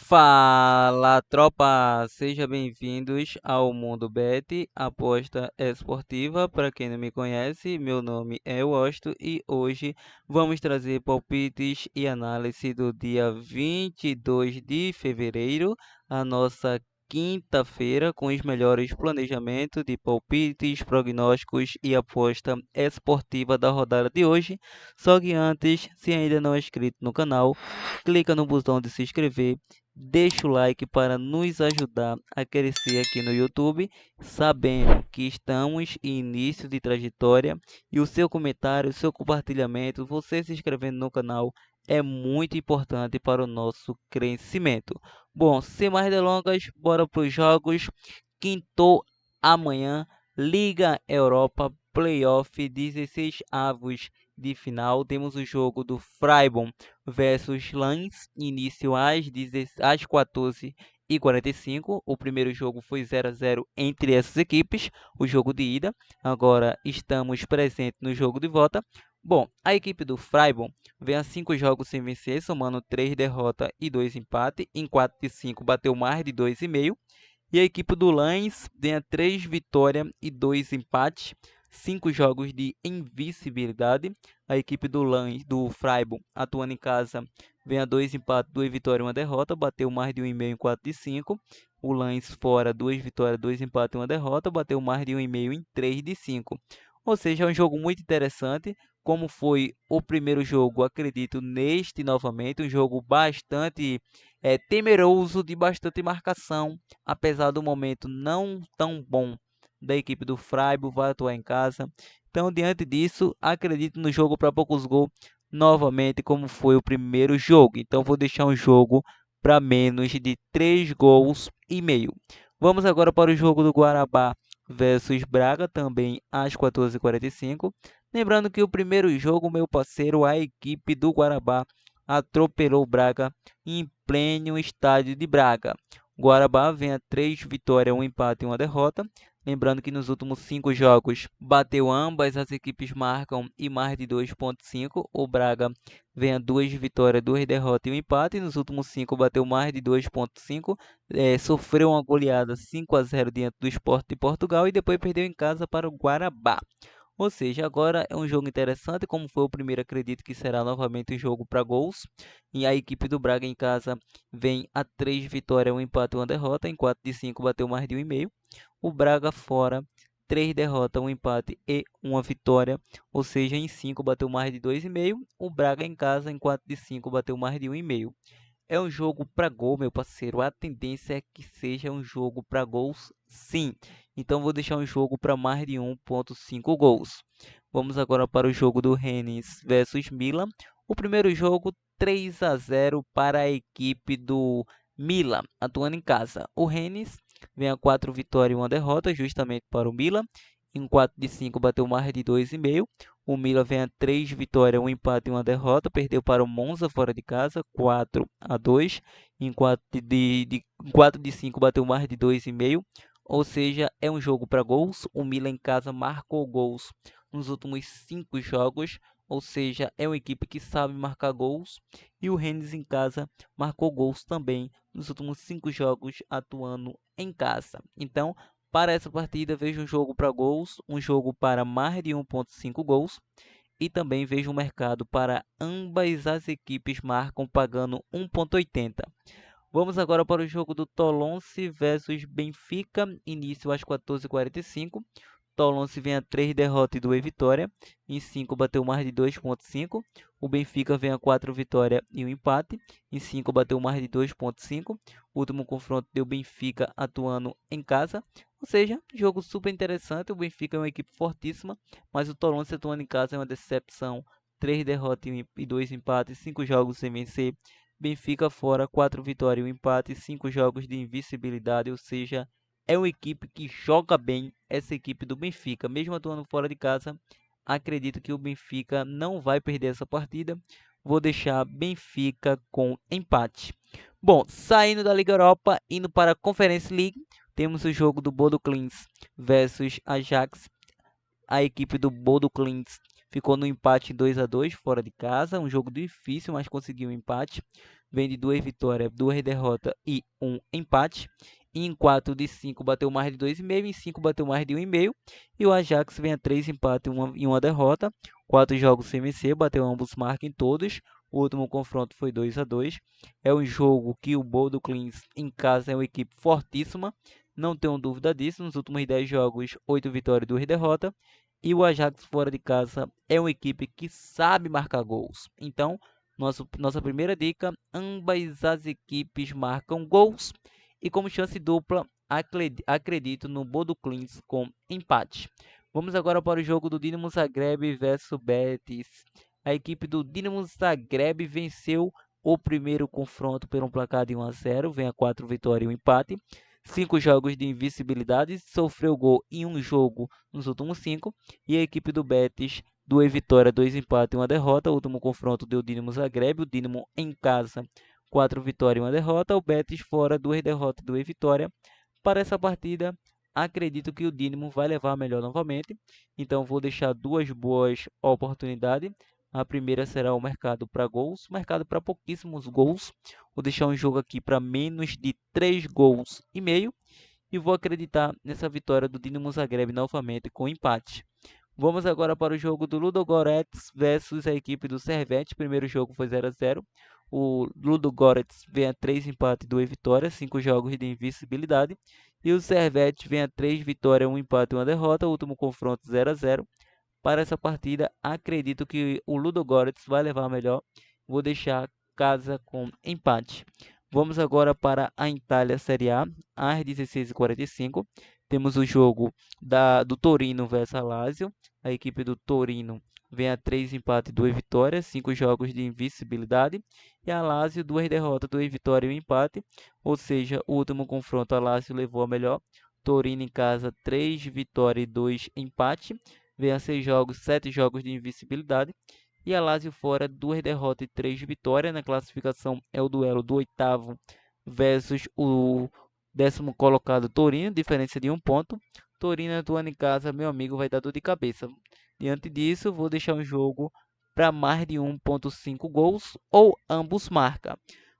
Fala, tropa! Sejam bem-vindos ao Mundo Bet, aposta esportiva. Para quem não me conhece, meu nome é Washington e hoje vamos trazer palpites e análise do dia 22 de fevereiro, a nossa quinta-feira, com os melhores planejamentos de palpites, prognósticos e aposta esportiva da rodada de hoje. Só que antes, se ainda não é inscrito no canal, clica no botão de se inscrever. Deixa o like para nos ajudar a crescer aqui no YouTube, sabendo que estamos em início de trajetória e o seu comentário, o seu compartilhamento, você se inscrevendo no canal é muito importante para o nosso crescimento. Bom, sem mais delongas, bora para os jogos. Quinto amanhã, Liga Europa Playoff 16 avos de final. Temos o jogo do Freiburg versus Lens, início às 14h45. O primeiro jogo foi 0-0 entre essas equipes, o jogo de ida. Agora estamos presentes no jogo de volta. Bom, a equipe do Freiburg vem a 5 jogos sem vencer, somando 3 derrotas e 2 empates. Em 4 de 5 bateu mais de 2,5. E a equipe do Lens vem a 3 vitórias e 2 empates. 5 jogos de invencibilidade. A equipe do Freiburg, atuando em casa, vem a 2 empates, 2 vitórias e 1 derrota. Bateu mais de 1,5 em 4 de 5. O Lens fora, 2 vitórias, 2 empates e 1 derrota. Bateu mais de 1,5 em 3 de 5. Ou seja, é um jogo muito interessante. Como foi o primeiro jogo, acredito neste novamente. Um jogo bastante temeroso, de bastante marcação. Apesar do momento não tão bom da equipe do Freiburg, vai atuar em casa. Então, diante disso, acredito no jogo para poucos gols novamente, como foi o primeiro jogo. Então, vou deixar um jogo para menos de 3 gols e meio. Vamos agora para o jogo do Guarabá versus Braga, também às 14h45. Lembrando que o primeiro jogo, meu parceiro, a equipe do Guarabá atropelou o Braga em pleno estádio de Braga. Guarabá vem a 3 vitórias, 1 empate e 1 derrota. Lembrando que nos últimos 5 jogos bateu ambas as equipes marcam e mais de 2,5. O Braga vem a 2 vitórias, 2 derrotas e 1 empate. E nos últimos 5 bateu mais de 2,5. Sofreu uma goleada 5-0 diante do Sport de Portugal e depois perdeu em casa para o Guarabá. Ou seja, agora é um jogo interessante, como foi o primeiro, acredito que será novamente um jogo para gols. E a equipe do Braga em casa vem a 3 vitórias, 1 empate e 1 derrota. Em 4 de 5 bateu mais de 1,5. O Braga fora, 3 derrotas, 1 empate e 1 vitória. Ou seja, em 5 bateu mais de 2,5. O Braga em casa, em 4 de 5 bateu mais de 1,5. É um jogo para gol, meu parceiro. A tendência é que seja um jogo para gols, sim. Então vou deixar um jogo para mais de 1,5 gols. Vamos agora para o jogo do Rennes versus Milan. O primeiro jogo 3-0 para a equipe do Milan, atuando em casa. O Rennes vem a 4 vitórias e 1 derrota, justamente para o Milan. Em 4 de 5 bateu mais de 2,5. O Milan vem a 3 vitórias, 1 empate e 1 derrota. Perdeu para o Monza fora de casa, 4-2. Em 4 de 5 bateu mais de 2,5. Ou seja, é um jogo para gols. O Milan em casa marcou gols nos últimos 5 jogos. Ou seja, é uma equipe que sabe marcar gols. E o Rennes em casa marcou gols também nos últimos 5 jogos atuando em casa. Então, para essa partida, vejo um jogo para gols, um jogo para mais de 1,5 gols e também vejo um mercado para ambas as equipes marcam pagando 1,80. Vamos agora para o jogo do Tolonse versus Benfica, início às 14h45. Tolonse vem a 3 derrotas e 2 vitórias. Em 5 bateu mais de 2,5. O Benfica vem a 4 vitórias e 1 empate. Em 5 bateu mais de 2,5. O último confronto deu Benfica atuando em casa. Ou seja, jogo super interessante. O Benfica é uma equipe fortíssima, mas o Tolonse atuando em casa é uma decepção. 3 derrotas e 2 empates, 5 jogos sem vencer. Benfica fora, 4 vitórias e 1 empate, 5 jogos de invencibilidade, ou seja, é uma equipe que joga bem, essa equipe do Benfica, mesmo atuando fora de casa. Acredito que o Benfica não vai perder essa partida. Vou deixar Benfica com empate. Bom, saindo da Liga Europa, indo para a Conference League, temos o jogo do Bodo Klimt versus Ajax. A equipe do Bodo Klimt ficou no empate 2-2 fora de casa, um jogo difícil, mas conseguiu um empate. Vem de 2 vitórias, 2 derrotas e um empate. E em 4 de 5 bateu mais de 2,5, em 5 bateu mais de 1,5. E o Ajax vem a 3 empates e uma derrota. 4 jogos sem vencer, bateu ambos marcas em todos. O último confronto foi 2-2. É um jogo que o Bodo Clins em casa é uma equipe fortíssima. Não tenho dúvida disso. Nos últimos 10 jogos, 8 vitórias e 2 derrotas. E o Ajax fora de casa é uma equipe que sabe marcar gols. Então, nossa primeira dica, ambas as equipes marcam gols. E como chance dupla, acredito no Bodo Clins com empate. Vamos agora para o jogo do Dinamo Zagreb versus Betis. A equipe do Dinamo Zagreb venceu o primeiro confronto por um placar de 1-0, vem a 4 vitórias e um empate. 5 jogos de invencibilidade, sofreu gol em um jogo nos últimos 5. E a equipe do Betis, 2 vitórias, 2 empates e uma derrota. O último confronto deu o Dinamo Zagreb, o Dinamo em casa, 4 vitórias e uma derrota. O Betis fora, 2 derrotas e 2 vitórias. Para essa partida, acredito que o Dinamo vai levar a melhor novamente. Então vou deixar duas boas oportunidades. A primeira será o mercado para gols, mercado para pouquíssimos gols. Vou deixar um jogo aqui para menos de 3 gols e meio. E vou acreditar nessa vitória do Dinamo Zagreb novamente com empate. Vamos agora para o jogo do Ludogorets versus a equipe do Servette. O primeiro jogo foi 0-0. O Ludogorets vem a 3 empates e 2 vitórias, 5 jogos de invencibilidade. E o Servette vem a 3 vitórias, 1 empate e uma derrota. O último confronto 0-0. Para essa partida, acredito que o Ludogorets vai levar a melhor. Vou deixar casa com empate. Vamos agora para a Itália Série A, às 16h45. Temos o jogo do Torino versus a Lazio. A equipe do Torino vem a 3 empates e 2 vitórias, 5 jogos de invencibilidade. E a Lazio, 2 derrotas, 2 vitórias e um empate. Ou seja, o último confronto a Lazio levou a melhor. Torino em casa, 3 vitórias e 2 empates. Vem a 6 jogos, 7 jogos de invencibilidade. E a Lazio fora, 2 derrotas e 3 vitórias. Na classificação é o duelo do oitavo versus o 10º colocado Torino, diferença de 1 ponto. Torino atuando em casa, meu amigo, vai dar dor de cabeça. Diante disso, vou deixar um jogo para mais de 1,5 gols ou ambos marcam.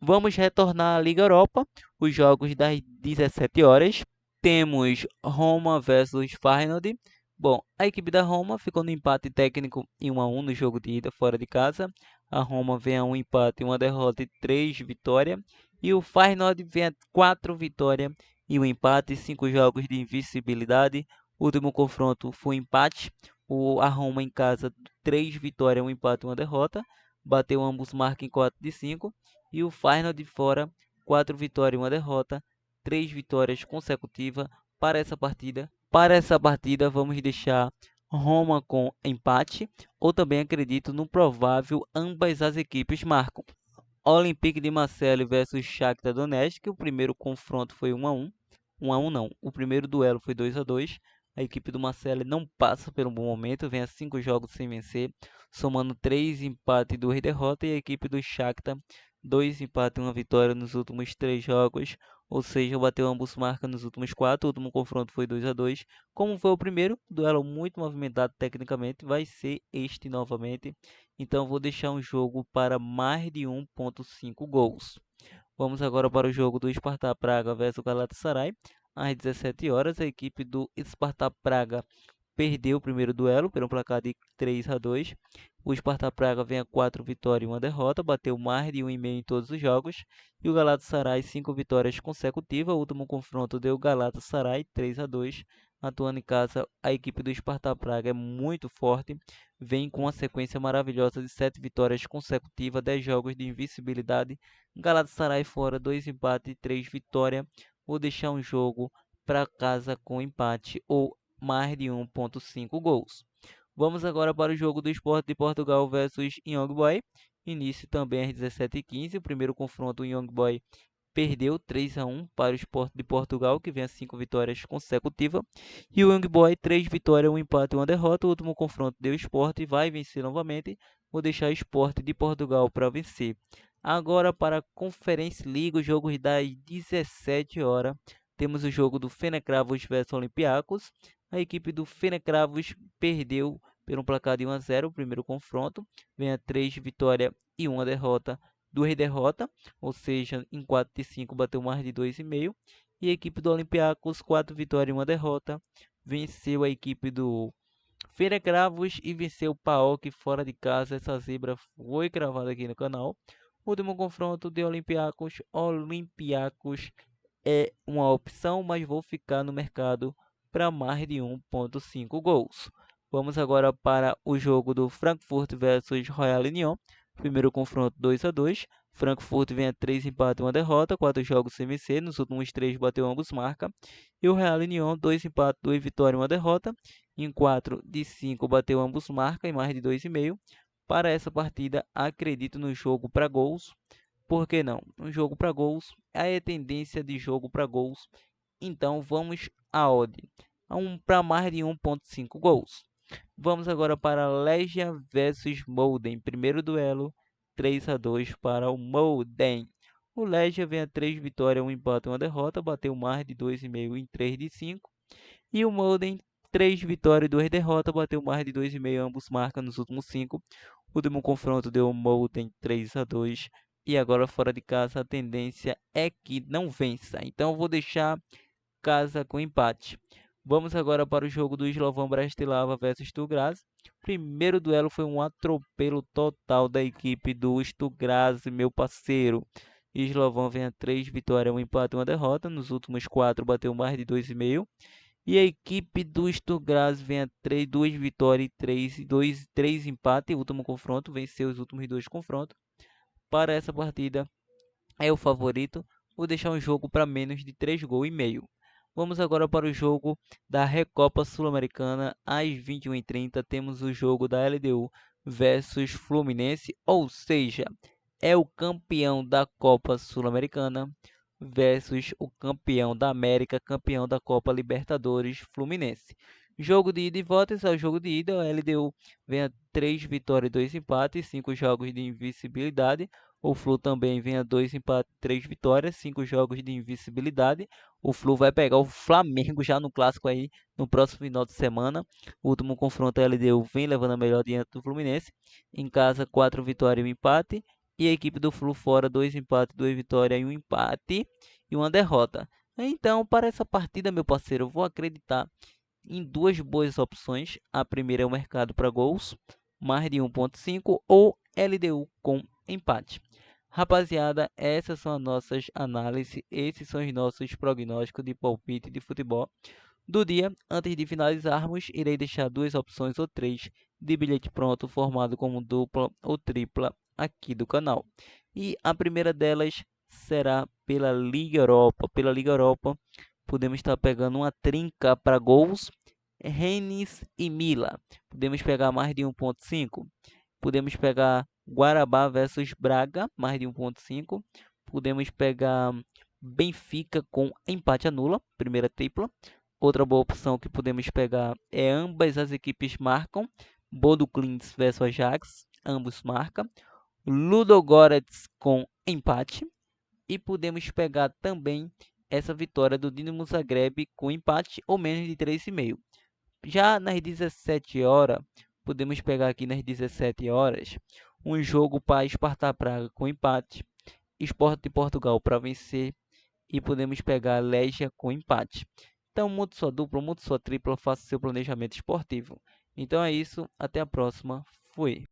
Vamos retornar à Liga Europa, os jogos das 17 horas. Temos Roma versus Feyenoord. Bom, a equipe da Roma ficou no empate técnico em 1-1 no jogo de ida fora de casa. A Roma vem a um empate, uma derrota e 3 vitórias. E o Feyenoord vem a 4 vitórias e um empate, 5 jogos de invencibilidade. O último confronto foi empate. A Roma em casa, 3 vitórias, um empate e uma derrota. Bateu ambos marcas em 4 de 5. E o Feyenoord fora, 4 vitórias e uma derrota. 3 vitórias consecutivas para essa partida. Para essa partida, vamos deixar Roma com empate, ou também acredito no provável ambas as equipes marcam. Olympique de Marseille versus Shakhtar Donetsk. O primeiro confronto foi 1-1. 1-1 não. O primeiro duelo foi 2-2. A equipe do Marseille não passa por um bom momento, vem a 5 jogos sem vencer, somando 3 empates e 2 derrotas. E a equipe do Shakhtar, 2 empates e 1 vitória nos últimos 3 jogos, ou seja, bateu ambos marcas nos últimos 4. O último confronto foi 2-2. Como foi o primeiro, duelo muito movimentado tecnicamente, vai ser este novamente. Então vou deixar um jogo para mais de 1,5 gols. Vamos agora para o jogo do Sparta Praga versus Galatasaray. Às 17 horas, a equipe do Sparta Praga perdeu o primeiro duelo por um placar de 3-2. O Sparta Praga vem a 4 vitórias e uma derrota, bateu mais de 1,5 em todos os jogos. E o Galatasaray 5 vitórias consecutivas. O último confronto deu Galatasaray 3-2. Atuando em casa, a equipe do Sparta Praga é muito forte, vem com uma sequência maravilhosa de 7 vitórias consecutivas, 10 jogos de invencibilidade. Galatasaray fora, 2 empates e 3 vitórias. Vou deixar um jogo para casa com empate ou mais de 1,5 gols. Vamos agora para o jogo do Sport de Portugal versus Young Boy. Início também às 17h15. O primeiro confronto, o Young Boy perdeu 3-1 para o Sport de Portugal, que vem a 5 vitórias consecutivas. E o Young Boy, 3 vitórias, 1 empate e uma derrota. O último confronto deu Sport e vai vencer novamente. Vou deixar o Sport de Portugal para vencer. Agora para a Conference League, os jogos das 17 horas. Temos o jogo do Fenerbahçe versus Olympiacos. A equipe do Fenerbahçe perdeu pelo placar de 1 a 0, o primeiro confronto. Venha 3 vitórias e 1 derrota, 2 derrotas, ou seja, em 4 de 5 bateu mais de 2,5. E a equipe do Olympiacos, 4 vitórias e 1 derrota, venceu a equipe do Feira Cravos e venceu o PAOK fora de casa. Essa zebra foi cravada aqui no canal. Último confronto de Olympiacos. Olympiacos é uma opção, mas vou ficar no mercado para mais de 1,5 gols. Vamos agora para o jogo do Frankfurt versus Royal Union. Primeiro confronto 2 a 2. Frankfurt vem a 3 empates e 1 derrota, 4 jogos sem vencer, nos últimos 3 bateu ambos marca. E o Royal Union 2 empates, 2 vitórias e 1 derrota, em 4 de 5 bateu ambos marca e mais de 2,5. Para essa partida, acredito no jogo para gols. Por que não? Um jogo para gols, é a tendência de jogo para gols. Então vamos a odd para mais de 1,5 gols. Vamos agora para Legia versus Molden. Primeiro duelo, 3 a 2 para o Molden. O Legia vem a 3 vitórias, 1 empate e 1 derrota, bateu mais de 2,5 em 3 de 5. E o Molden, 3 vitórias e 2 derrotas, bateu mais de 2,5, ambos marcam nos últimos 5. O último confronto deu o Molden 3 a 2. E agora fora de casa a tendência é que não vença. Então eu vou deixar casa com empate. Vamos agora para o jogo do Slovan Bratislava versus Sturm Graz. Primeiro duelo foi um atropelo total da equipe do Sturm Graz, meu parceiro. Slovan vem a 3 vitórias, 1 empate e 1 derrota. Nos últimos 4 bateu mais de 2,5. E a equipe do Sturm Graz vem a 2 vitórias e 3 empates. O último confronto venceu os últimos 2 confrontos. Para essa partida é o favorito. Vou deixar um jogo para menos de 3 gols e meio. Vamos agora para o jogo da Recopa Sul-Americana. Às 21h30 temos o jogo da LDU versus Fluminense, ou seja, é o campeão da Copa Sul-Americana versus o campeão da América, campeão da Copa Libertadores, Fluminense. Jogo de ida e volta, esse é o jogo de ida. A LDU vem a 3 vitórias e 2 empates, 5 jogos de invencibilidade. O Flu também vem a 2 empates, 3 vitórias, 5 jogos de invencibilidade. O Flu vai pegar o Flamengo já no clássico aí no próximo final de semana. O último confronto a LDU vem levando a melhor diante do Fluminense. Em casa, 4 vitórias e 1 empate. E a equipe do Flu fora, 2 empates, 2 vitórias e 1 empate e 1 derrota. Então, para essa partida, meu parceiro, eu vou acreditar em duas boas opções. A primeira é o mercado para gols, mais de 1,5 ou LDU com empate. Rapaziada, essas são as nossas análises, esses são os nossos prognósticos de palpite de futebol do dia. Antes de finalizarmos, irei deixar 2 opções ou 3 de bilhete pronto, formado como dupla ou tripla aqui do canal. E a primeira delas será pela Liga Europa. Pela Liga Europa, podemos estar pegando uma trinca para gols, Rennes e Mila. Podemos pegar mais de 1,5. Podemos pegar Guarabá versus Braga, mais de 1,5. Podemos pegar Benfica com empate anula, primeira tripla. Outra boa opção que podemos pegar é ambas as equipes marcam. Bodo Klimt versus Ajax, ambos marcam. Ludogorets com empate. E podemos pegar também essa vitória do Dinamo Zagreb com empate ou menos de 3,5. Já nas 17 horas, podemos pegar aqui nas 17 horas um jogo para Sparta Praga com empate, Sport de Portugal para vencer e podemos pegar Legia com empate. Então, monte sua dupla, monte sua tripla, faça seu planejamento esportivo. Então é isso, até a próxima, fui!